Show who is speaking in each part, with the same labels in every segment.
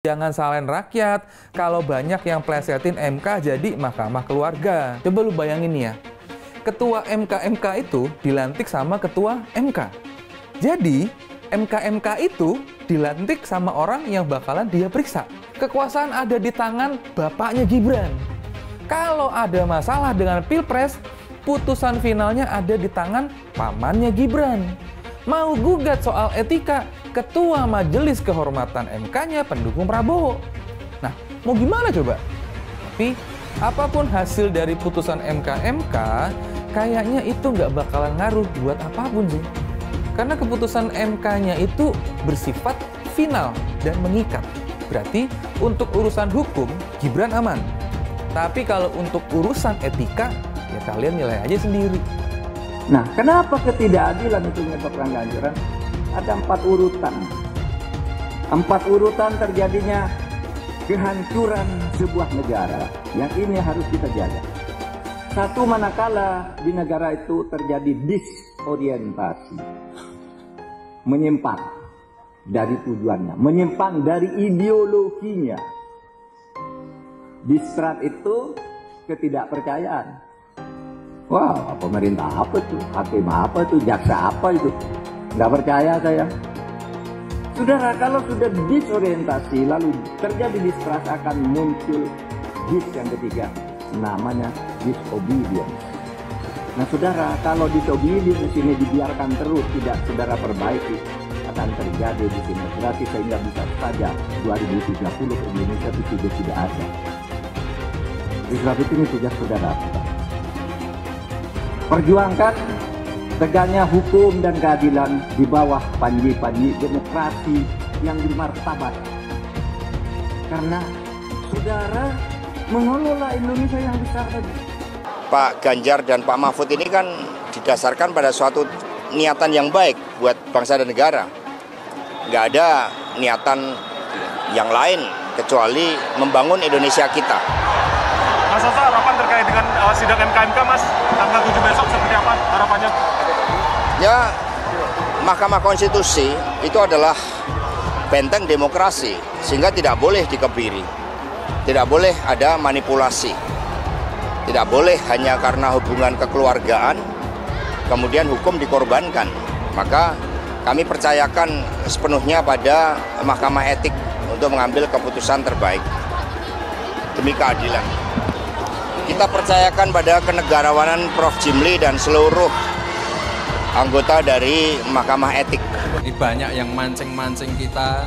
Speaker 1: Jangan salahin rakyat, kalau banyak yang plesetin MK jadi Mahkamah Keluarga. Coba lu bayangin ya, ketua MK itu dilantik sama ketua MK. Jadi, MK itu dilantik sama orang yang bakalan dia periksa. Kekuasaan ada di tangan bapaknya Gibran. Kalau ada masalah dengan Pilpres, putusan finalnya ada di tangan pamannya Gibran. Mau gugat soal etika, ketua majelis kehormatan MK-nya pendukung Prabowo. Nah, mau gimana coba? Tapi, apapun hasil dari putusan MK, kayaknya itu nggak bakalan ngaruh buat apapun sih. Karena keputusan MK-nya itu bersifat final dan mengikat. Berarti, untuk urusan hukum, Gibran aman. Tapi kalau untuk urusan etika, ya kalian nilai aja sendiri.
Speaker 2: Nah, kenapa ketidakadilan itu menyebabkan kehancuran? Ada 4 urutan. 4 urutan terjadinya kehancuran sebuah negara. Yang ini harus kita jaga. Satu, manakala di negara itu terjadi disorientasi. Menyimpang dari tujuannya. Menyimpang dari ideologinya. Distrat itu ketidakpercayaan. Wah, pemerintah apa tuh? Hakim apa tuh? Jaksa apa itu? Nggak percaya saya. Saudara, kalau sudah disorientasi, lalu terjadi distrust, akan muncul dis yang ketiga. Namanya disobedience. Nah, saudara, kalau disobedience ini dibiarkan terus, tidak saudara perbaiki, akan terjadi disintegrasi sehingga bisa saja 2030 Indonesia itu sudah tidak ada. Oleh sebab itu ini tugas saudara. Perjuangkan tegaknya hukum dan keadilan di bawah panji-panji demokrasi yang bermartabat. Karena saudara mengelola Indonesia yang besar tadi.
Speaker 3: Pak Ganjar dan Pak Mahfud ini kan didasarkan pada suatu niatan yang baik buat bangsa dan negara. Nggak ada niatan yang lain kecuali membangun Indonesia kita.
Speaker 4: Mas Hasto, harapan terkait dengan sidang MK Mas, tanggal 7 besok seperti apa harapannya?
Speaker 3: Ya, Mahkamah Konstitusi itu adalah benteng demokrasi, sehingga tidak boleh dikebiri, tidak boleh ada manipulasi, tidak boleh hanya karena hubungan kekeluargaan, kemudian hukum dikorbankan. Maka kami percayakan sepenuhnya pada Mahkamah Etik untuk mengambil keputusan terbaik demi keadilan. Kita percayakan pada kenegarawanan Prof. Jimli dan seluruh anggota dari Mahkamah Etik.
Speaker 5: Banyak yang mancing-mancing kita,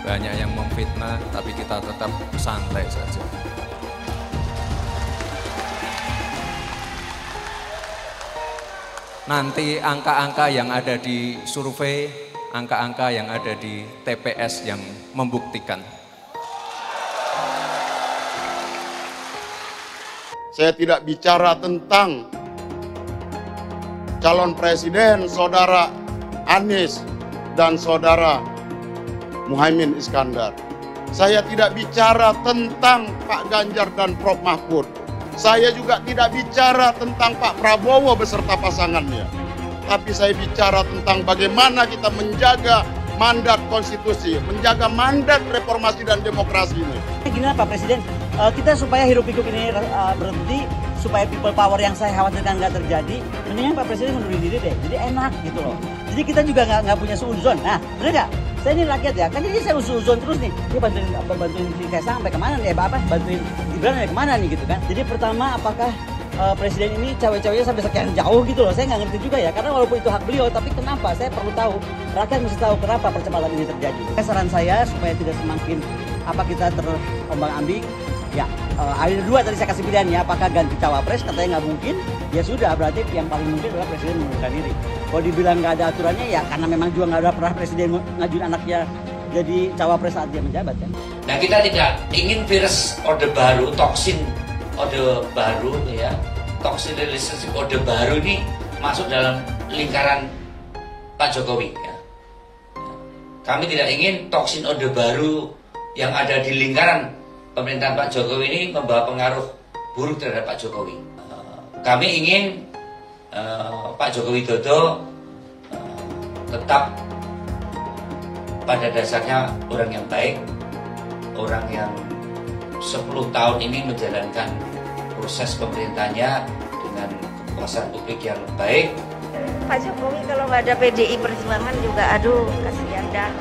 Speaker 5: banyak yang memfitnah, tapi kita tetap santai saja. Nanti angka-angka yang ada di survei, angka-angka yang ada di TPS yang membuktikan.
Speaker 6: Saya tidak bicara tentang calon presiden saudara Anies dan saudara Muhaimin Iskandar. Saya tidak bicara tentang Pak Ganjar dan Prof. Mahfud. Saya juga tidak bicara tentang Pak Prabowo beserta pasangannya. Tapi saya bicara tentang bagaimana kita menjaga mandat konstitusi, menjaga mandat reformasi dan demokrasi ini.
Speaker 7: Gini Pak Presiden, kita supaya hirup-pikuk ini berhenti, supaya people power yang saya khawatirkan nggak terjadi, mendingan Pak Presiden mundurin diri deh, jadi enak gitu loh. Jadi kita juga nggak punya suuzon. Nah, bener nggak? Saya ini rakyat ya, kan ini saya suuzon terus nih. Dia bantuin si Kaisang sampai kemana nih? Bantuin Gibran sampai kemana nih gitu kan? Jadi pertama, apakah Presiden ini cawe-cawenya sampai sekian jauh gitu loh? Saya nggak ngerti juga ya, karena walaupun itu hak beliau, tapi kenapa? Saya perlu tahu. Rakyat mesti tahu kenapa percepatan ini terjadi. Saran saya supaya tidak semakin kita terombang-ambing. Ya, ada 2 tadi saya kasih pilihan ya, apakah ganti cawapres, katanya nggak mungkin, ya sudah, berarti yang paling mungkin adalah presiden mengundurkan diri. Kalau dibilang nggak ada aturannya, ya karena memang juga nggak ada pernah presiden ngajuin anaknya jadi cawapres saat dia menjabat kan.
Speaker 8: Nah, kita tidak ingin virus orde baru, toksin orde baru ya, toxic relationship orde baru ini masuk dalam lingkaran Pak Jokowi ya. Kami tidak ingin toksin orde baru yang ada di lingkaran pemerintahan Pak Jokowi ini membawa pengaruh buruk terhadap Pak Jokowi. Kami ingin Pak Joko Widodo tetap pada dasarnya orang yang baik, orang yang 10 tahun ini menjalankan proses pemerintahnya dengan kepuasan publik yang baik.
Speaker 9: Pak Jokowi kalau nggak ada PDI Perjuangan juga, aduh, kasihan dah.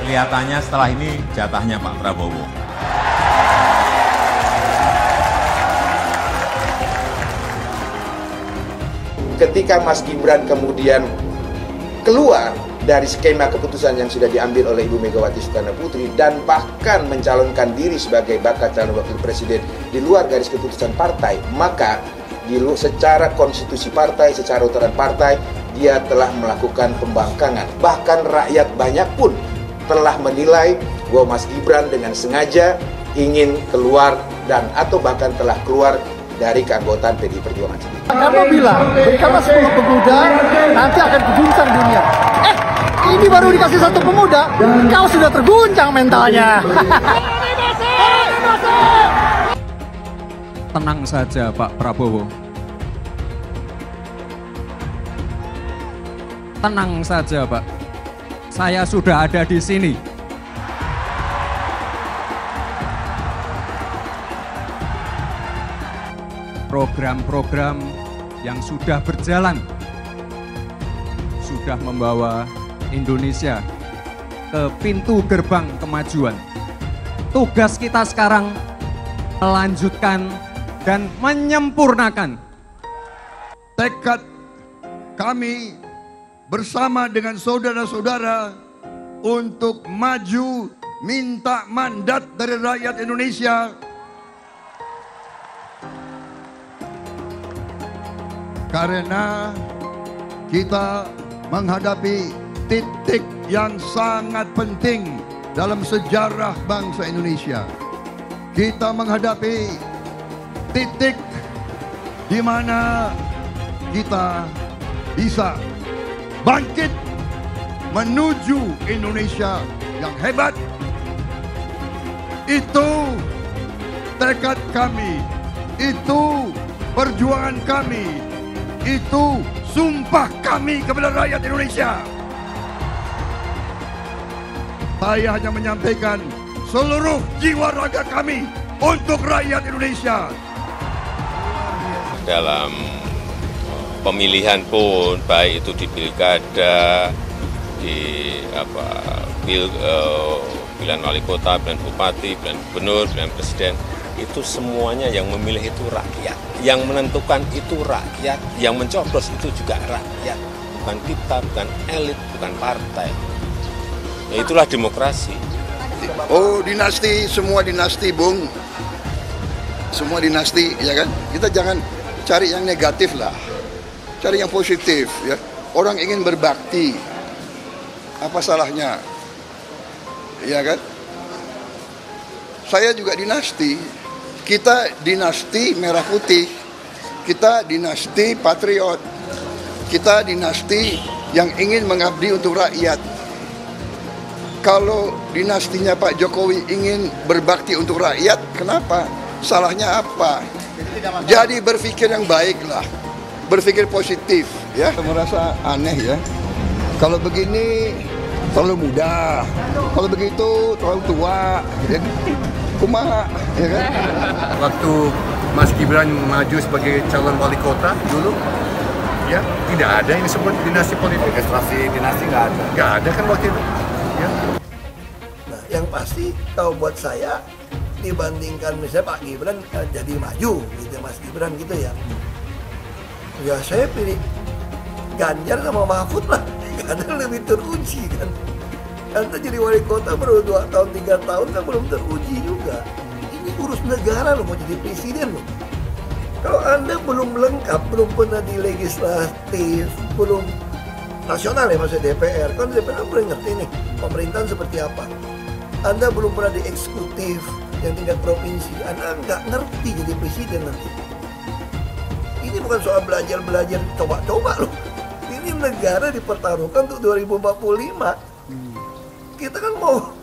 Speaker 10: Kelihatannya setelah ini jatahnya Pak Prabowo.
Speaker 3: Ketika Mas Gibran kemudian keluar dari skema keputusan yang sudah diambil oleh Ibu Megawati Soekarno Putri dan bahkan mencalonkan diri sebagai bakal calon wakil presiden di luar garis keputusan partai, maka secara konstitusi partai, secara aturan partai, dia telah melakukan pembangkangan. Bahkan rakyat banyak pun telah menilai bahwa Mas Gibran dengan sengaja ingin keluar dan atau bahkan telah keluar dari keanggotaan PDI Perjuangan sendiri.
Speaker 11: Kamu bilang, bersama 10 pemuda nanti akan guncang dunia. Ini baru dikasih 1 pemuda, kau sudah terguncang mentalnya.
Speaker 5: Tenang saja Pak Prabowo. Tenang saja Pak. Saya sudah ada di sini. Program-program yang sudah berjalan sudah membawa Indonesia ke pintu gerbang kemajuan. Tugas kita sekarang melanjutkan dan menyempurnakan.
Speaker 12: Tekad kami bersama dengan saudara-saudara untuk maju minta mandat dari rakyat Indonesia. Karena kita menghadapi titik yang sangat penting dalam sejarah bangsa Indonesia. Kita menghadapi titik di mana kita bisa bangkit menuju Indonesia yang hebat. Itu tekad kami, itu perjuangan kami, itu sumpah kami kepada rakyat Indonesia. Saya hanya menyampaikan seluruh jiwa raga kami untuk rakyat Indonesia.
Speaker 10: Dalam pemilihan pun, baik itu di pilkada, di pilihan wali kota, pilihan bupati, pilihan gubernur, pilihan presiden, itu semuanya yang memilih itu rakyat. Yang menentukan itu rakyat, yang mencoblos itu juga rakyat. Bukan kita, bukan elit, bukan partai. Ya, itulah demokrasi.
Speaker 12: Oh, dinasti, semua dinasti, Bung. Semua dinasti, ya kan? Kita jangan cari yang negatif lah. Cari yang positif, ya. Orang ingin berbakti. Apa salahnya? Ya kan? Saya juga dinasti. Kita dinasti merah putih. Kita dinasti patriot. Kita dinasti yang ingin mengabdi untuk rakyat. Kalau dinastinya Pak Jokowi ingin berbakti untuk rakyat, kenapa? Salahnya apa? Jadi berpikir yang baiklah, berpikir positif, ya. Merasa aneh ya. Kalau begini terlalu muda, kalau begitu terlalu tua, ya. Kumaha, ya kan?
Speaker 13: Waktu Mas Gibran maju sebagai calon wali kota dulu, ya tidak ada yang disebut dinasti politik. Orkestrasi dinasti nggak ada. Nggak ada kan waktu itu. Ya.
Speaker 11: Nah, yang pasti kalau buat saya dibandingkan misalnya Pak Gibran jadi maju gitu, Mas Gibran gitu ya. Ya saya pilih Ganjar sama Mahfud lah, karena lebih teruji kan. Anda jadi wali kota baru 2 tahun 3 tahun kan belum teruji juga. Ini urus negara loh, mau jadi presiden loh. Kalau Anda belum lengkap, belum pernah di legislatif, belum nasional ya maksudnya DPR, kan DPR belum ngerti nih pemerintahan seperti apa. Anda belum pernah di eksekutif yang tingkat provinsi, Anda nggak ngerti jadi presiden nanti. Ini bukan soal belajar coba-coba loh. Ini negara dipertaruhkan untuk 2045. Kita kan mau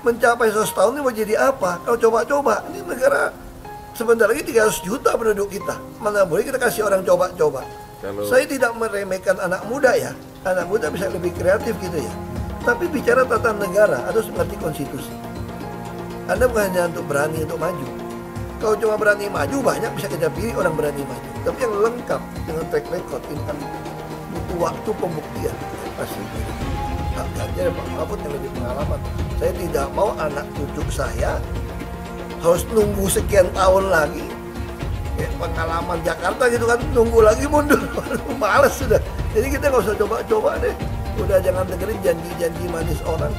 Speaker 11: mencapai 100 tahun ini mau jadi apa? Kalau coba-coba, ini negara sebentar lagi 300 juta penduduk kita. Mana boleh kita kasih orang coba-coba. Saya tidak meremehkan anak muda ya. anak muda bisa lebih kreatif gitu ya. Tapi bicara tata negara harus mengerti konstitusi. Anda bukan hanya untuk berani untuk maju. Kalau cuma berani maju, banyak bisa kita pilih orang berani maju. Tapi yang lengkap dengan track record ini kan butuh waktu pembuktian. Pasti Pak Ganjar, Pak Mahfud yang lebih pengalaman. Saya tidak mau anak cucu saya harus nunggu sekian tahun lagi. Pengalaman Jakarta gitu kan, nunggu lagi mundur. Males sudah. Jadi kita nggak usah coba-coba deh. Udah jangan dengerin janji-janji manis orang.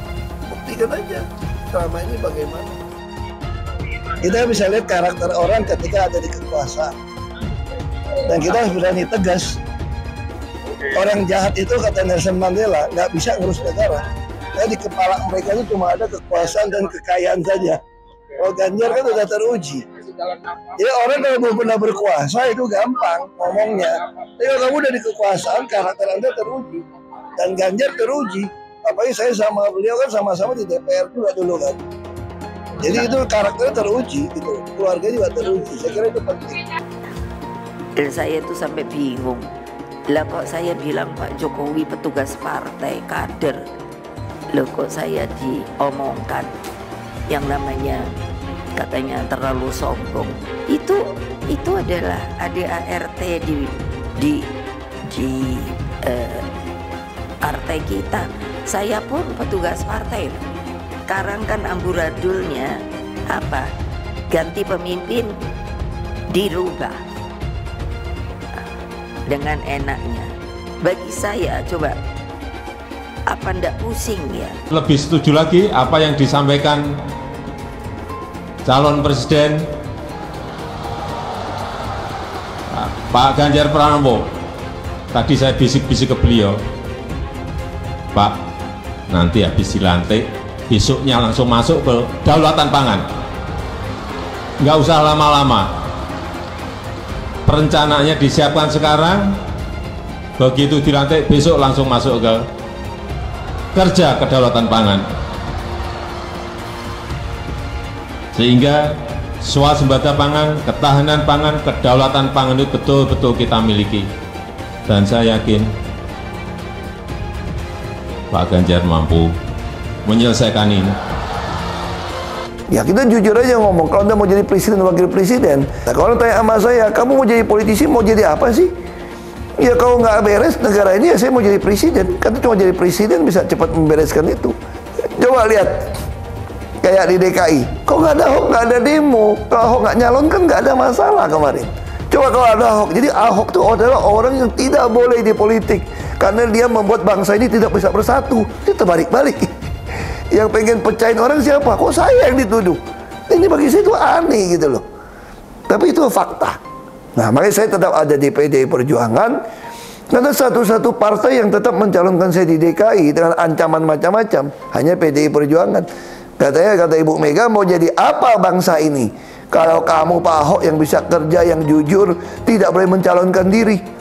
Speaker 11: Buktikan aja selama ini bagaimana. Kita bisa lihat karakter orang ketika ada di kekuasaan. Dan kita harus berani tegas. Orang jahat itu, kata Nelson Mandela, nggak bisa ngurus negara. Karena di kepala mereka itu cuma ada kekuasaan dan kekayaan saja. Kalau Ganjar kan udah teruji. Jadi orang kalau belum pernah berkuasa itu gampang ngomongnya. Tapi kalau kamu udah di kekuasaan, karakter Anda teruji. Dan Ganjar teruji. Apalagi saya sama beliau kan sama-sama di DPR juga dulu kan. Jadi itu karakternya teruji gitu. Keluarga juga teruji. Saya kira itu penting.
Speaker 9: Dan saya tuh sampai bingung. Lah kok saya bilang Pak Jokowi petugas partai, kader. Loh kok saya diomongkan yang namanya katanya terlalu sombong. Itu adalah ADART di partai kita. Saya pun petugas partai. Sekarang kan amburadulnya apa? Ganti pemimpin dirubah dengan enaknya. Bagi saya coba, apa ndak pusing ya?
Speaker 10: Lebih setuju lagi apa yang disampaikan calon presiden Pak Ganjar Pranowo. Tadi saya bisik-bisik ke beliau, Pak, nanti habis dilantik, besoknya langsung masuk ke kedaulatan pangan. Nggak usah lama-lama. Perencanaannya disiapkan sekarang, begitu dilantik besok langsung masuk ke kerja kedaulatan pangan. Sehingga swasembada pangan, ketahanan pangan, kedaulatan pangan itu betul-betul kita miliki. Dan saya yakin Pak Ganjar mampu menyelesaikan ini.
Speaker 11: Ya kita jujur aja ngomong, kalau Anda mau jadi presiden, wakil presiden. Nah, kalau tanya sama saya, kamu mau jadi politisi, mau jadi apa sih? Ya kalau nggak beres negara ini, ya saya mau jadi presiden. Karena cuma jadi presiden bisa cepat membereskan itu. Coba lihat, kayak di DKI, kok nggak ada Ahok, nggak ada demo. Kalau Ahok nggak nyalon kan nggak ada masalah kemarin. Coba kalau ada Ahok, jadi Ahok itu adalah orang yang tidak boleh di politik. Karena dia membuat bangsa ini tidak bisa bersatu. Itu terbalik-balik. Yang pengen pecahin orang siapa? Kok saya yang dituduh? Ini bagi saya itu aneh gitu loh. Tapi itu fakta. Nah makanya saya tetap ada di PDI Perjuangan. Karena satu-satu partai yang tetap mencalonkan saya di DKI dengan ancaman macam-macam hanya PDI Perjuangan. Katanya, kata Ibu Mega, mau jadi apa bangsa ini? Kalau kamu Pak Ahok yang bisa kerja, yang jujur, tidak boleh mencalonkan diri.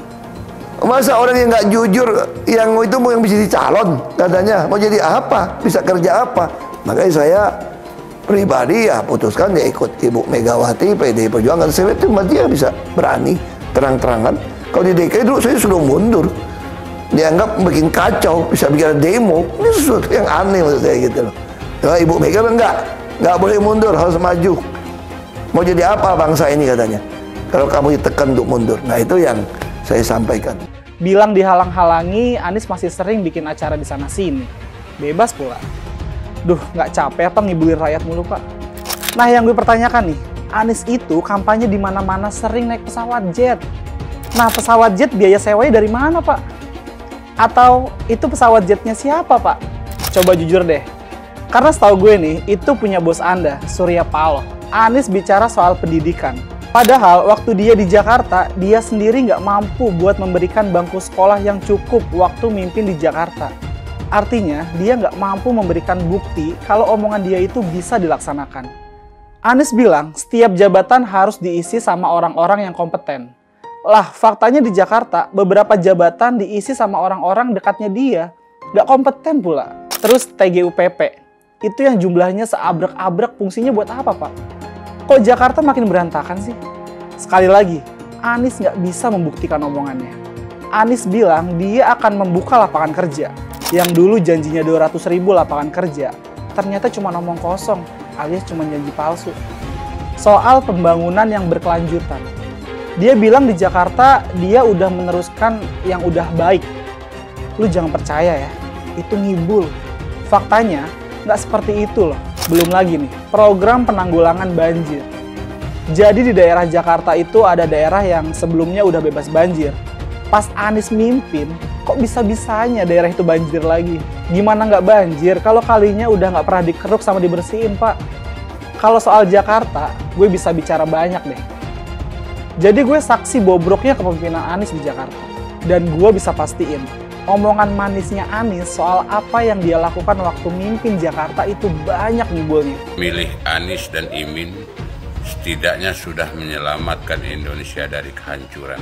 Speaker 11: Masa orang yang nggak jujur, yang itu mau yang bisa dicalon, katanya mau jadi apa, bisa kerja apa? Makanya saya pribadi ya putuskan ya ikut Ibu Megawati, PDI Perjuangan. Saya itu dia bisa berani terang-terangan. Kalau di DKI dulu saya sudah mundur, dianggap bikin kacau, bisa bikin demo. Ini sesuatu yang aneh menurut saya gitu loh. Nah, Ibu Mega nggak boleh mundur, harus maju. Mau jadi apa bangsa ini katanya? Kalau kamu ditekan untuk mundur. Nah itu yang saya sampaikan.
Speaker 14: Bilang dihalang-halangi, Anies masih sering bikin acara di sana-sini. Bebas pula. Duh, nggak capek apa ngibulin rakyat mulu, Pak? Nah, yang gue pertanyakan nih, Anies itu kampanye di mana-mana sering naik pesawat jet. Nah, pesawat jet biaya sewanya dari mana, Pak? Atau itu pesawat jetnya siapa, Pak? Coba jujur deh. Karena setahu gue nih, itu punya bos Anda, Surya Paloh. Anies bicara soal pendidikan. Padahal waktu dia di Jakarta, dia sendiri nggak mampu buat memberikan bangku sekolah yang cukup waktu mimpin di Jakarta. Artinya, dia nggak mampu memberikan bukti kalau omongan dia itu bisa dilaksanakan. Anies bilang, setiap jabatan harus diisi sama orang-orang yang kompeten. Lah, faktanya di Jakarta, beberapa jabatan diisi sama orang-orang dekatnya dia. Nggak kompeten pula. Terus TGUPP, itu yang jumlahnya seabrek-abrek, fungsinya buat apa, Pak? Kok Jakarta makin berantakan sih? Sekali lagi, Anies nggak bisa membuktikan omongannya. Anies bilang dia akan membuka lapangan kerja. Yang dulu janjinya 200.000 lapangan kerja, ternyata cuma omong kosong, alias cuma janji palsu. Soal pembangunan yang berkelanjutan. Dia bilang di Jakarta dia udah meneruskan yang udah baik. Lu jangan percaya ya, itu ngibul. Faktanya nggak seperti itu loh. Belum lagi nih, program penanggulangan banjir. Jadi di daerah Jakarta itu ada daerah yang sebelumnya udah bebas banjir. Pas Anies mimpin, kok bisa-bisanya daerah itu banjir lagi? Gimana nggak banjir kalau kalinya udah nggak pernah dikeruk sama dibersihin, Pak? Kalau soal Jakarta, gue bisa bicara banyak deh. Jadi gue saksi bobroknya kepemimpinan Anies di Jakarta. Dan gue bisa pastiin, omongan manisnya Anies soal apa yang dia lakukan waktu mimpin Jakarta itu banyak ngibulnya.
Speaker 15: Milih Anies dan Imin setidaknya sudah menyelamatkan Indonesia dari kehancuran.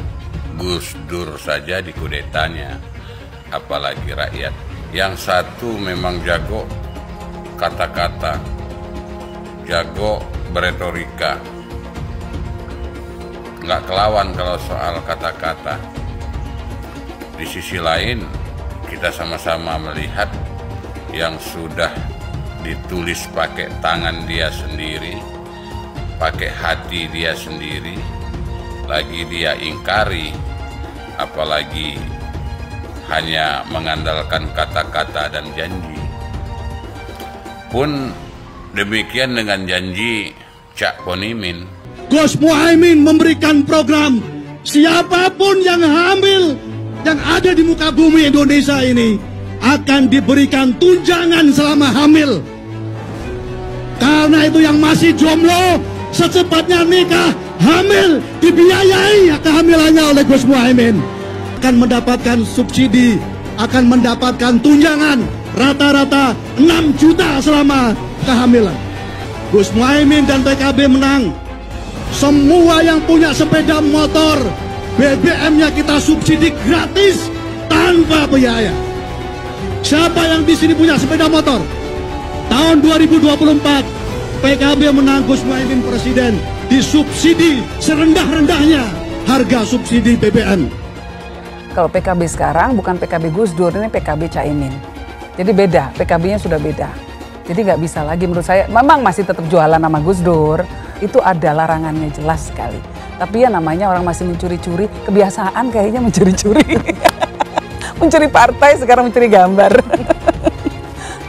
Speaker 15: Gus Dur saja dikudetanya, apalagi rakyat. Yang satu memang jago kata-kata, jago beretorika, nggak kelawan kalau soal kata-kata. Di sisi lain, kita sama-sama melihat yang sudah ditulis pakai tangan dia sendiri, pakai hati dia sendiri, lagi dia ingkari, apalagi hanya mengandalkan kata-kata dan janji. Pun demikian dengan janji Cak Ponimin.
Speaker 16: Gus Muhaimin memberikan program siapapun yang hamil yang ada di muka bumi Indonesia ini akan diberikan tunjangan selama hamil. Karena itu yang masih jomblo secepatnya nikah, hamil, dibiayai kehamilannya oleh Gus Muhaimin. Akan mendapatkan subsidi, akan mendapatkan tunjangan rata-rata 6 juta selama kehamilan. Gus Muhaimin dan PKB menang. Semua yang punya sepeda motor, BBM-nya kita subsidi gratis tanpa biaya. Siapa yang di sini punya sepeda motor? Tahun 2024 PKB menang, Gus Muhaimin presiden, disubsidi serendah-rendahnya harga subsidi BBM.
Speaker 17: Kalau PKB sekarang bukan PKB Gus Dur, ini PKB Caimin. Jadi beda, PKB-nya sudah beda. Jadi nggak bisa lagi menurut saya, memang masih tetap jualan nama Gus Dur, itu ada larangannya jelas sekali. Tapi ya namanya orang masih mencuri-curi, kebiasaan kayaknya mencuri-curi. Mencuri partai, sekarang mencuri gambar.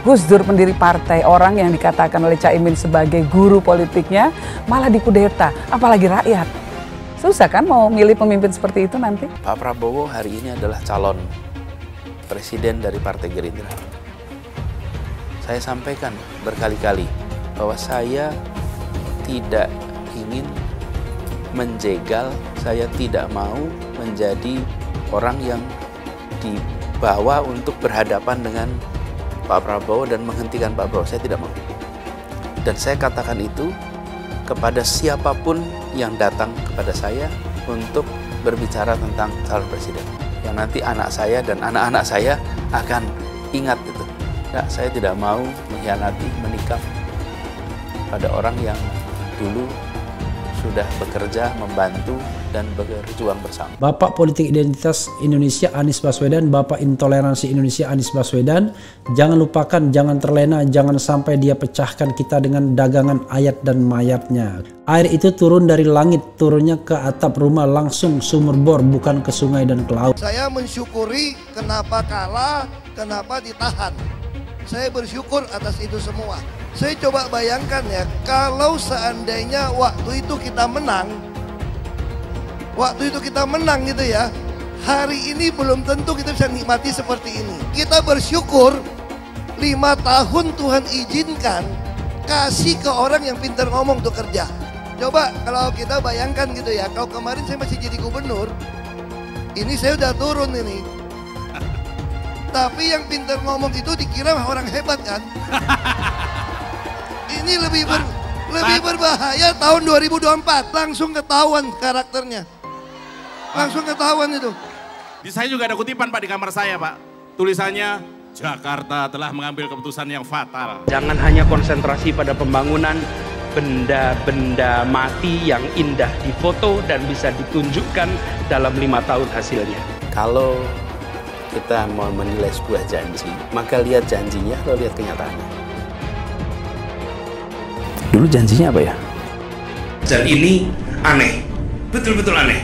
Speaker 17: Gus Dur pendiri partai, orang yang dikatakan oleh Caimin sebagai guru politiknya, malah dikudeta, apalagi rakyat. Susah kan mau milih pemimpin seperti itu nanti?
Speaker 18: Pak Prabowo hari ini adalah calon presiden dari Partai Gerindra. Saya sampaikan berkali-kali bahwa saya tidak ingin menjegal, saya tidak mau menjadi orang yang dibawa untuk berhadapan dengan Pak Prabowo dan menghentikan Pak Prabowo. Saya tidak mau. Dan saya katakan itu kepada siapapun yang datang kepada saya untuk berbicara tentang calon presiden. Yang nanti anak saya dan anak-anak saya akan ingat itu. Nah, saya tidak mau mengkhianati, menikam pada orang yang dulu sudah bekerja, membantu, dan berjuang bersama.
Speaker 19: Bapak Politik Identitas Indonesia Anies Baswedan, Bapak Intoleransi Indonesia Anies Baswedan, jangan lupakan, jangan terlena, jangan sampai dia pecahkan kita dengan dagangan ayat dan mayatnya. Air itu turun dari langit, turunnya ke atap rumah langsung sumur bor, bukan ke sungai dan ke laut.
Speaker 11: Saya mensyukuri kenapa kalah, kenapa ditahan. Saya bersyukur atas itu semua. Saya coba bayangkan ya, kalau seandainya waktu itu kita menang, gitu ya, hari ini belum tentu kita bisa nikmati seperti ini. Kita bersyukur 5 tahun Tuhan izinkan kasih ke orang yang pintar ngomong untuk kerja. Coba kalau kita bayangkan gitu ya, kalau kemarin saya masih jadi gubernur, ini saya udah turun ini. Tapi yang pintar ngomong itu dikira orang hebat kan? Ini lebih berbahaya tahun 2024, langsung ketahuan karakternya. Langsung ketahuan itu.
Speaker 20: Di saya juga ada kutipan Pak di kamar saya Pak. Tulisannya, Jakarta telah mengambil keputusan yang fatal.
Speaker 21: Jangan hanya konsentrasi pada pembangunan benda-benda mati yang indah difoto dan bisa ditunjukkan dalam 5 tahun hasilnya.
Speaker 18: Kalau kita mau menilai sebuah janji, maka lihat janjinya atau lihat kenyataannya. Dulu janjinya apa ya?
Speaker 21: Dan ini aneh, betul-betul aneh.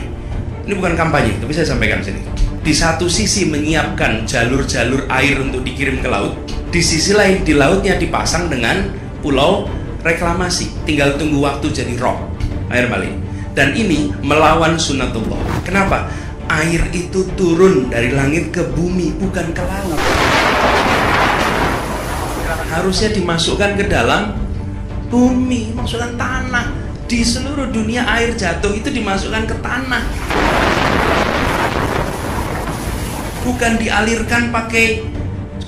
Speaker 21: Ini bukan kampanye, tapi saya sampaikan sini. Di satu sisi menyiapkan jalur-jalur air untuk dikirim ke laut, di sisi lain di lautnya dipasang dengan pulau reklamasi. Tinggal tunggu waktu jadi rob, air balik. Dan ini melawan sunatullah. Kenapa? Air itu turun dari langit ke bumi, bukan ke laut. Harusnya dimasukkan ke dalam bumi, masukkan tanah. Di seluruh dunia air jatuh itu dimasukkan ke tanah, bukan dialirkan pakai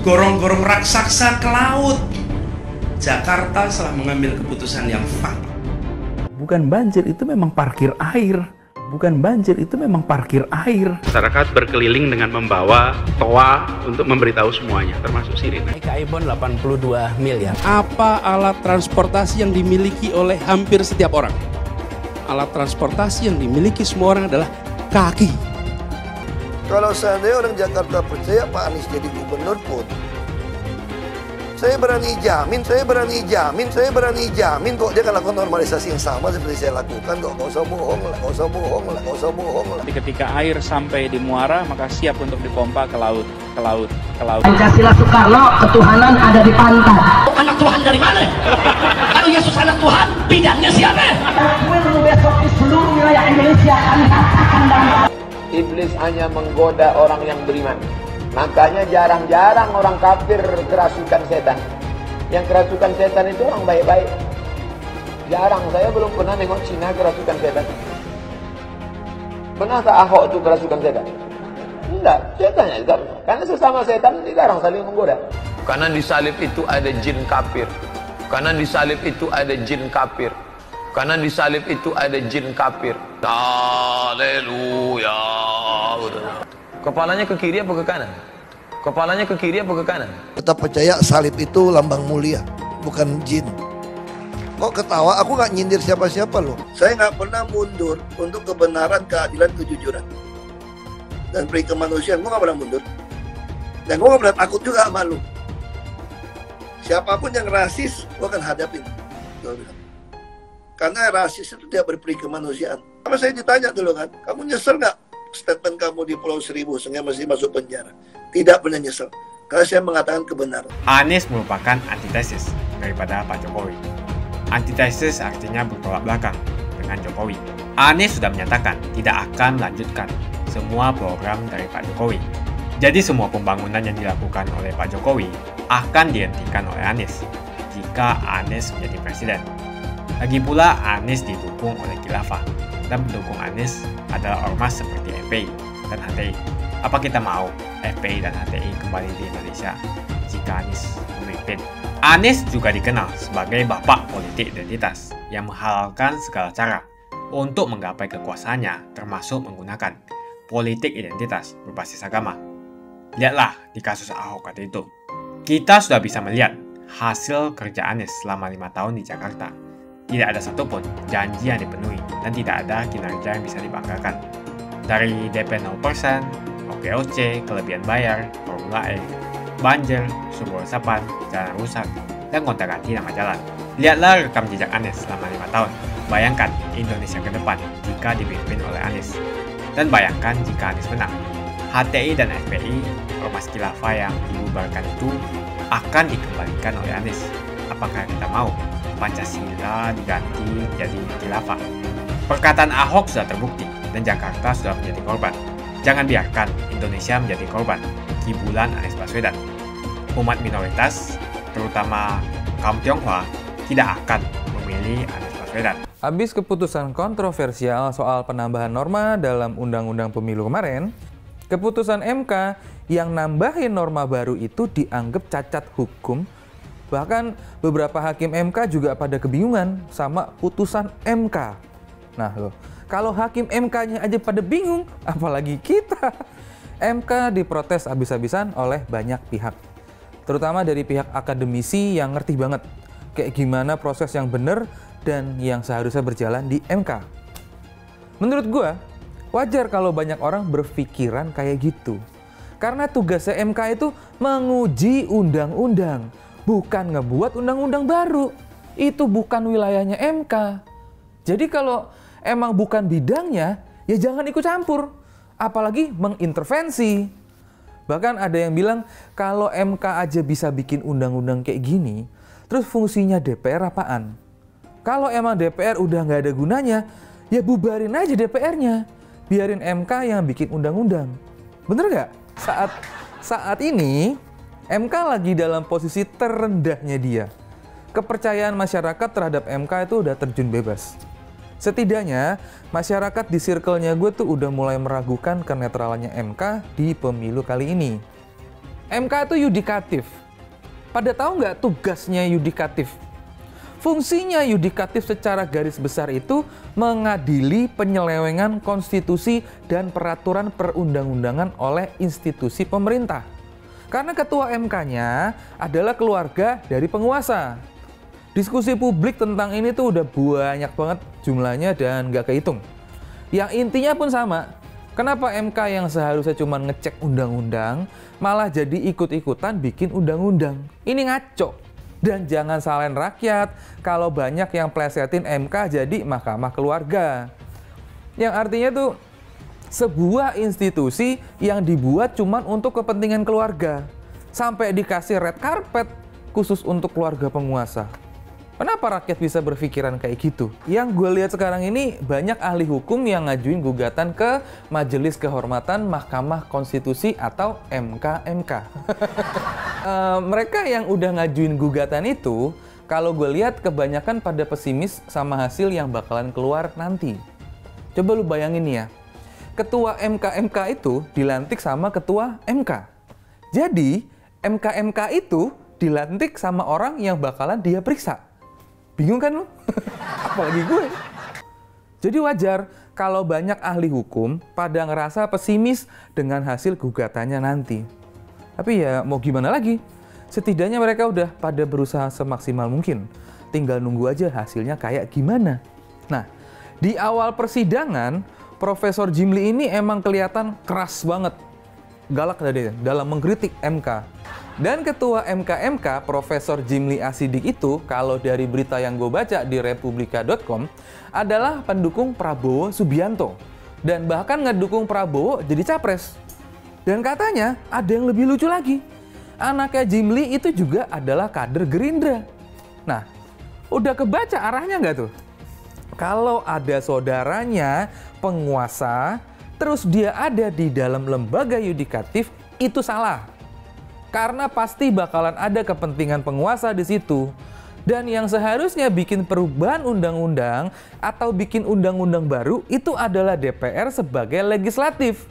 Speaker 21: gorong-gorong raksasa ke laut. Jakarta telah mengambil keputusan yang fatal.
Speaker 18: Bukan banjir, itu memang parkir air. Bukan banjir, itu memang parkir air.
Speaker 21: Masyarakat berkeliling dengan membawa toa untuk memberitahu semuanya, termasuk sirine.
Speaker 18: Ibon 82 miliar.
Speaker 1: Apa alat transportasi yang dimiliki oleh hampir setiap orang? Alat transportasi yang dimiliki semua orang adalah kaki.
Speaker 11: Kalau seandainya orang Jakarta percaya Pak Anies jadi gubernur pun, saya berani jamin kok dia akan lakukan normalisasi yang sama seperti saya lakukan kok. Gak usah bohong lah.
Speaker 21: Tapi ketika air sampai di muara, maka siap untuk dipompa ke laut.
Speaker 22: Pancasila Soekarno, ketuhanan ada di pantai.
Speaker 23: Anak Tuhan dari mana? Kalau Yesus anak Tuhan, bidangnya siapa?
Speaker 22: Besok di seluruh wilayah Indonesia akan katakan dan
Speaker 2: Iblis hanya menggoda orang yang beriman. Makanya jarang-jarang orang kafir kerasukan setan. Yang kerasukan setan itu orang baik-baik. Jarang, saya belum pernah nengok Cina kerasukan setan. Pernah tak Ahok itu kerasukan setan? Enggak, setannya juga. Karena sesama setan jarang saling menggoda.
Speaker 24: Karena di salib itu ada jin kafir. Karena di salib itu ada jin kafir. Karena di salib itu ada jin kafir. Haleluya. Kepalanya ke kiri apa ke kanan? Kepalanya ke kiri apa ke kanan?
Speaker 11: Kita percaya salib itu lambang mulia, bukan jin. Kok ketawa? Aku nggak nyindir siapa-siapa loh. Saya nggak pernah mundur untuk kebenaran, keadilan, kejujuran. Dan peri kemanusiaan, gue nggak pernah mundur. Dan gue nggak pernah takut juga sama lu. Siapapun yang rasis, gue akan hadapin. Karena rasis itu tidak berperi kemanusiaan. Sama saya ditanya dulu kan, kamu nyesel nggak statement kamu di Pulau Seribu sehingga masih masuk penjara? Tidak pernah nyesel, karena saya mengatakan kebenaran.
Speaker 25: Anies merupakan antitesis daripada Pak Jokowi. Antitesis artinya bertolak belakang dengan Jokowi. Anies sudah menyatakan tidak akan melanjutkan semua program dari Pak Jokowi. Jadi semua pembangunan yang dilakukan oleh Pak Jokowi akan dihentikan oleh Anies jika Anies menjadi presiden. Lagi pula Anies didukung oleh khilafah, dan pendukung Anies adalah ormas seperti FPI dan HTI. Apa kita mau FPI dan HTI kembali di Indonesia jika Anies memimpin? Anies juga dikenal sebagai bapak politik identitas yang menghalalkan segala cara untuk menggapai kekuasaannya, termasuk menggunakan politik identitas berbasis agama. Lihatlah di kasus Ahok waktu itu. Kita sudah bisa melihat hasil kerja Anies selama 5 tahun di Jakarta. Tidak ada satupun janji yang dipenuhi dan tidak ada kinerja yang bisa dibanggakan. Dari DP 0%, OKOC, kelebihan bayar, Formula E, banjir, sumber resapan, jalan rusak, dan gonta-ganti nama jalan. Lihatlah rekam jejak Anies selama 5 tahun. Bayangkan Indonesia ke depan jika dipimpin oleh Anies. Dan bayangkan jika Anies menang. HTI dan FPI, ormas khilafah yang dibubarkan itu akan dikembalikan oleh Anies. Apakah kita mau Pancasila diganti jadi khilafah? Perkataan Ahok sudah terbukti dan Jakarta sudah menjadi korban. Jangan biarkan Indonesia menjadi korban kibulan Anies Baswedan. Umat minoritas, terutama kaum Tionghoa, tidak akan memilih Anies Baswedan.
Speaker 26: Habis keputusan kontroversial soal penambahan norma dalam Undang-Undang Pemilu kemarin, keputusan MK yang nambahin norma baru itu dianggap cacat hukum. Bahkan beberapa hakim MK juga pada kebingungan sama putusan MK. Nah loh, kalau hakim MK-nya aja pada bingung, apalagi kita. MK diprotes habis-habisan oleh banyak pihak. Terutama dari pihak akademisi yang ngerti banget kayak gimana proses yang benar dan yang seharusnya berjalan di MK. Menurut gua, Wajar kalau banyak orang berpikiran kayak gitu. Karena tugasnya MK itu menguji undang-undang, bukan ngebuat undang-undang baru. Itu bukan wilayahnya MK. Jadi kalau emang bukan bidangnya, ya jangan ikut campur. Apalagi mengintervensi. Bahkan ada yang bilang, kalau MK aja bisa bikin undang-undang kayak gini, terus fungsinya DPR apaan? Kalau emang DPR udah nggak ada gunanya, ya bubarin aja DPR-nya. Biarin MK yang bikin undang-undang. Bener nggak? Saat ini, MK lagi dalam posisi terendahnya dia. Kepercayaan masyarakat terhadap MK itu udah terjun bebas. Setidaknya, masyarakat di circle-nya gue tuh udah mulai meragukan kenetralannya MK di pemilu kali ini. MK itu yudikatif. Pada tahu nggak tugasnya yudikatif? Fungsinya yudikatif secara garis besar itu mengadili penyelewengan konstitusi dan peraturan perundang-undangan oleh institusi pemerintah. Karena ketua MK-nya adalah keluarga dari penguasa. Diskusi publik tentang ini tuh udah banyak banget jumlahnya dan nggak kehitung. Yang intinya pun sama. Kenapa MK yang seharusnya cuma ngecek undang-undang malah jadi ikut-ikutan bikin undang-undang? Ini ngaco. Dan jangan salahin rakyat kalau banyak yang plesetin MK jadi mahkamah keluarga. Yang artinya tuh sebuah institusi yang dibuat cuman untuk kepentingan keluarga. Sampai dikasih red carpet khusus untuk keluarga penguasa. Kenapa rakyat bisa berpikiran kayak gitu? Yang gue lihat sekarang ini banyak ahli hukum yang ngajuin gugatan ke Majelis Kehormatan Mahkamah Konstitusi atau MK-MK. Mereka yang udah ngajuin gugatan itu, kalau gue lihat kebanyakan pada pesimis sama hasil yang bakalan keluar nanti. Coba lu bayangin nih ya, ketua MK-MK itu dilantik sama ketua MK. Jadi, MK-MK itu dilantik sama orang yang bakalan dia periksa. Bingung kan lu? Apalagi gue. Jadi wajar kalau banyak ahli hukum pada ngerasa pesimis dengan hasil gugatannya nanti. Tapi ya mau gimana lagi? Setidaknya mereka udah pada berusaha semaksimal mungkin. Tinggal nunggu aja hasilnya kayak gimana. Nah, di awal persidangan, Profesor Jimli ini emang kelihatan keras banget. Galak tadi dalam mengkritik MK. Dan ketua MK-MK, Profesor Jimli Asidik itu, kalau dari berita yang gue baca di republika.com, adalah pendukung Prabowo Subianto. Dan bahkan ngedukung Prabowo jadi capres. Dan katanya ada yang lebih lucu lagi. Anaknya Jimli itu juga adalah kader Gerindra. Nah, udah kebaca arahnya nggak tuh? Kalau ada saudaranya penguasa, terus dia ada di dalam lembaga yudikatif, itu salah. Karena pasti bakalan ada kepentingan penguasa di situ. Dan yang seharusnya bikin perubahan undang-undang atau bikin undang-undang baru itu adalah DPR sebagai legislatif.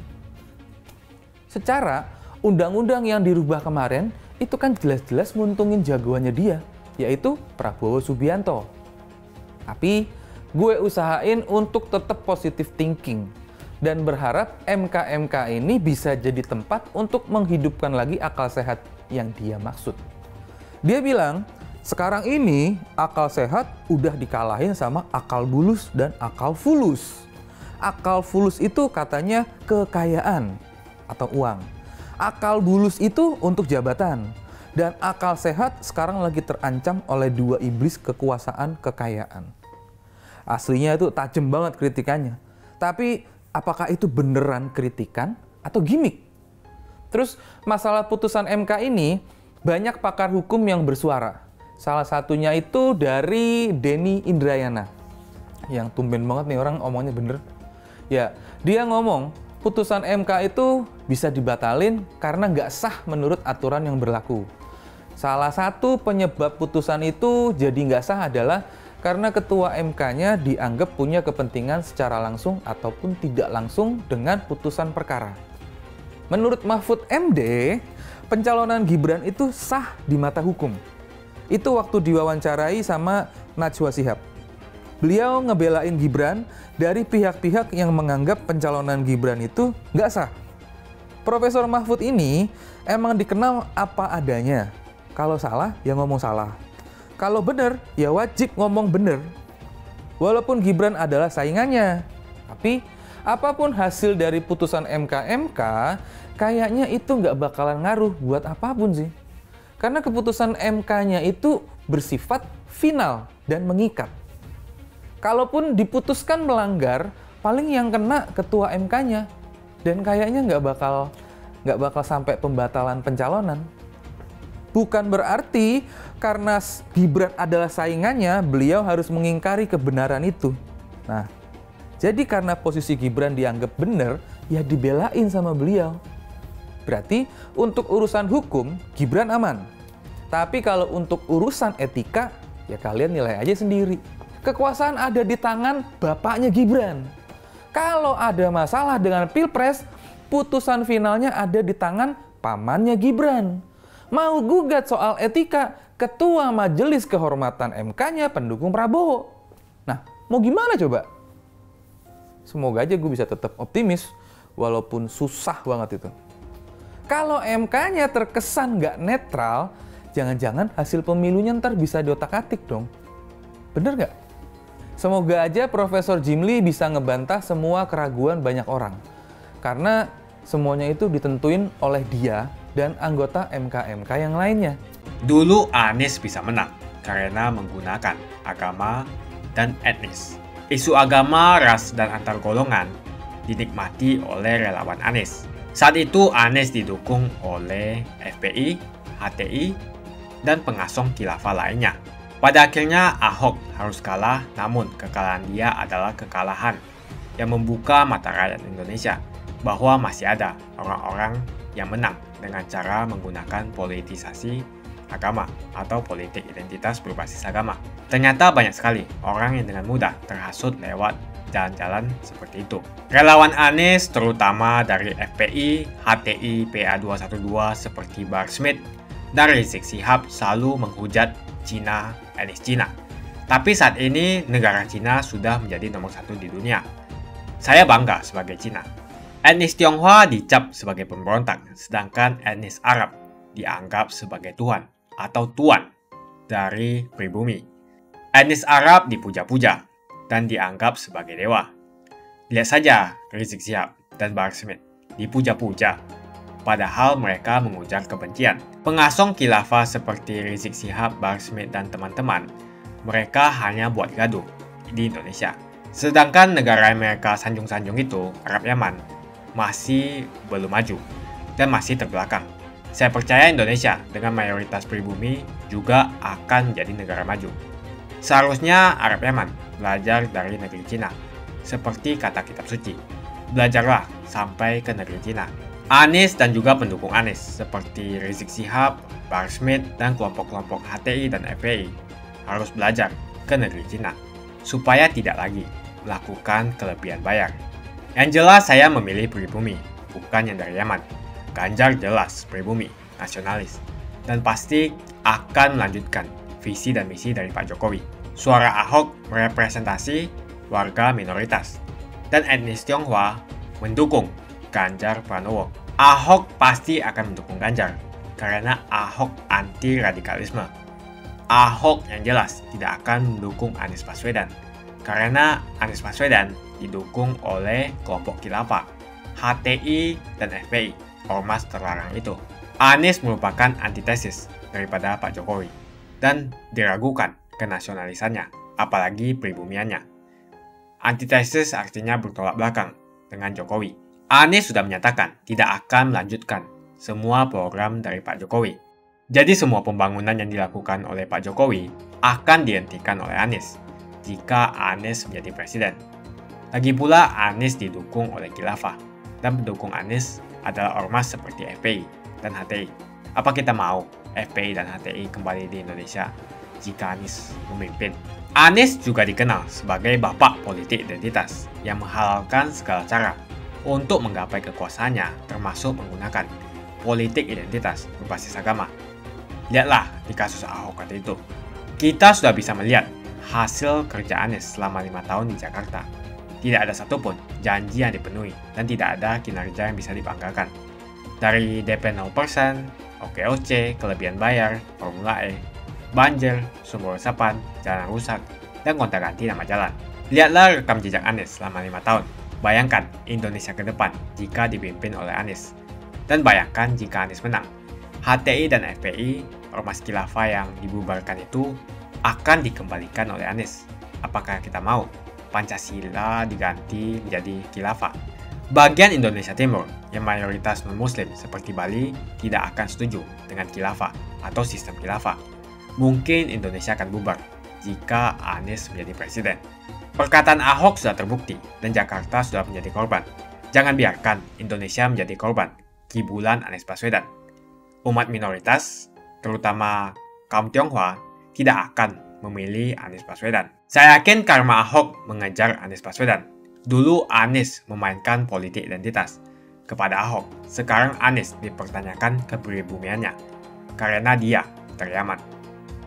Speaker 26: Secara undang-undang yang dirubah kemarin itu kan jelas-jelas nguntungin jagoannya dia, yaitu Prabowo Subianto. Tapi gue usahain untuk tetap positive thinking. Dan berharap MK-MK ini bisa jadi tempat untuk menghidupkan lagi akal sehat yang dia maksud. Dia bilang, sekarang ini akal sehat udah dikalahin sama akal bulus dan akal fulus. Akal fulus itu katanya kekayaan atau uang. Akal bulus itu untuk jabatan. Dan akal sehat sekarang lagi terancam oleh dua iblis kekuasaan kekayaan. Aslinya itu tajam banget kritikannya. Tapi apakah itu beneran kritikan atau gimmick? Terus masalah putusan MK ini banyak pakar hukum yang bersuara. Salah satunya itu dari Denny Indrayana. Yang tumben banget nih orang omongnya bener. Ya, dia ngomong putusan MK itu bisa dibatalin karena nggak sah menurut aturan yang berlaku. Salah satu penyebab putusan itu jadi nggak sah adalah karena ketua MK-nya dianggap punya kepentingan secara langsung ataupun tidak langsung dengan putusan perkara. Menurut Mahfud MD, pencalonan Gibran itu sah di mata hukum. Itu waktu diwawancarai sama Najwa Shihab. Beliau ngebelain Gibran dari pihak-pihak yang menganggap pencalonan Gibran itu nggak sah. Profesor Mahfud ini emang dikenal apa adanya. Kalau salah, ya ngomong salah. Kalau benar, ya wajib ngomong benar. Walaupun Gibran adalah saingannya, tapi apapun hasil dari putusan MK kayaknya itu nggak bakalan ngaruh buat apapun sih. Karena keputusan MK-nya itu bersifat final dan mengikat. Kalaupun diputuskan melanggar, paling yang kena ketua MK-nya. Dan kayaknya nggak bakal sampai pembatalan pencalonan. Bukan berarti karena Gibran adalah saingannya, beliau harus mengingkari kebenaran itu. Nah, jadi karena posisi Gibran dianggap benar, ya dibelain sama beliau. Berarti untuk urusan hukum, Gibran aman. Tapi kalau untuk urusan etika, ya kalian nilai aja sendiri. Kekuasaan ada di tangan bapaknya Gibran. Kalau ada masalah dengan Pilpres, putusan finalnya ada di tangan pamannya Gibran. Mau gugat soal etika, ketua majelis kehormatan MK-nya pendukung Prabowo. Nah, mau gimana coba? Semoga aja gue bisa tetap optimis, walaupun susah banget itu. Kalau MK-nya terkesan nggak netral, jangan-jangan hasil pemilunya ntar bisa diotak-atik dong. Bener nggak? Semoga aja Profesor Jimli bisa ngebantah semua keraguan banyak orang. Karena semuanya itu ditentuin oleh dia dan anggota MK-MK yang lainnya.
Speaker 25: Dulu Anies bisa menang karena menggunakan agama dan etnis. Isu agama, ras, dan antar golongan dinikmati oleh relawan Anies. Saat itu Anies didukung oleh FPI, HTI, dan pengasong khilafah lainnya. Pada akhirnya Ahok harus kalah, namun kekalahan dia adalah kekalahan yang membuka mata rakyat Indonesia bahwa masih ada orang-orang yang menang dengan cara menggunakan politisasi agama atau politik identitas berbasis agama. Ternyata banyak sekali orang yang dengan mudah terhasut lewat jalan-jalan seperti itu. Relawan Anies terutama dari FPI, HTI, PA212 seperti Bahar Smith dan Rizik Syihab selalu menghujat Cina, etnis Cina. Tapi saat ini negara Cina sudah menjadi nomor 1 di dunia. Saya bangga sebagai Cina. Etnis Tionghoa dicap sebagai pemberontak, sedangkan etnis Arab dianggap sebagai Tuhan atau tuan dari pribumi. Etnis Arab dipuja-puja dan dianggap sebagai dewa. Lihat saja Rizik Syihab dan Bahar Smith dipuja-puja, padahal mereka mengujar kebencian. Pengasong khilafah seperti Rizik Syihab, Bahar Smith, dan teman-teman, mereka hanya buat gaduh di Indonesia. Sedangkan negara yang mereka sanjung-sanjung itu, Arab Yaman, masih belum maju dan masih terbelakang. Saya percaya Indonesia dengan mayoritas pribumi juga akan menjadi negara maju. Seharusnya Arab Yaman belajar dari negeri Cina, seperti kata kitab suci. Belajarlah sampai ke negeri Cina. Anies dan juga pendukung Anies seperti Rizik Syihab, Bahar Smith, dan kelompok-kelompok HTI dan FPI harus belajar ke negeri Cina supaya tidak lagi melakukan kelebihan bayar. Yang jelas saya memilih pribumi, bukan yang dari Yaman. Ganjar jelas pribumi, nasionalis, dan pasti akan melanjutkan visi dan misi dari Pak Jokowi. Suara Ahok merepresentasi warga minoritas, dan etnis Tionghoa mendukung Ganjar Pranowo. Ahok pasti akan mendukung Ganjar, karena Ahok anti radikalisme. Ahok yang jelas tidak akan mendukung Anies Baswedan, karena Anies Baswedan didukung oleh kelompok khilafah, HTI, dan FPI, ormas terlarang itu. Anies merupakan antitesis daripada Pak Jokowi, dan diragukan kenasionalisannya, apalagi pribumiannya. Antitesis artinya bertolak belakang dengan Jokowi. Anies sudah menyatakan tidak akan melanjutkan semua program dari Pak Jokowi. Jadi semua pembangunan yang dilakukan oleh Pak Jokowi akan dihentikan oleh Anies jika Anies menjadi presiden. Lagi pula Anies didukung oleh khilafah, dan pendukung Anies adalah ormas seperti FPI dan HTI. Apa kita mau FPI dan HTI kembali di Indonesia jika Anies memimpin? Anies juga dikenal sebagai bapak politik identitas yang menghalalkan segala cara untuk menggapai kekuasaannya, termasuk menggunakan politik identitas berbasis agama. Lihatlah di kasus Ahok kali itu. Kita sudah bisa melihat hasil kerja Anies selama 5 tahun di Jakarta. Tidak ada satupun janji yang dipenuhi dan tidak ada kinerja yang bisa dibanggakan. Dari DP 0%, OKOC, kelebihan bayar, Formula E, banjir, sumber resapan, jalan rusak, dan gonta-ganti nama jalan. Lihatlah rekam jejak Anies selama 5 tahun. Bayangkan Indonesia ke depan jika dipimpin oleh Anies. Dan bayangkan jika Anies menang. HTI dan FPI, Ormas Khilafah yang dibubarkan itu akan dikembalikan oleh Anies. Apakah kita mau Pancasila diganti menjadi Khilafah? Bagian Indonesia Timur yang mayoritas non-muslim seperti Bali tidak akan setuju dengan Khilafah atau sistem Khilafah. Mungkin Indonesia akan bubar jika Anies menjadi presiden. Perkataan Ahok sudah terbukti dan Jakarta sudah menjadi korban. Jangan biarkan Indonesia menjadi korban kibulan Anies Baswedan. Umat minoritas, terutama kaum Tionghoa, tidak akan memilih Anies Baswedan. Saya yakin karma Ahok mengejar Anies Baswedan. Dulu Anies memainkan politik identitas kepada Ahok. Sekarang Anies dipertanyakan kepribumiannya karena dia teriaman.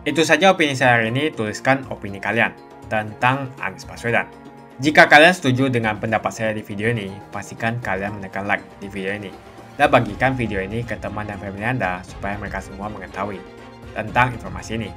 Speaker 25: Itu saja opini saya hari ini. Tuliskan opini kalian tentang Anies Baswedan. Jika kalian setuju dengan pendapat saya di video ini, pastikan kalian menekan like di video ini dan bagikan video ini ke teman dan family Anda supaya mereka semua mengetahui tentang informasi ini.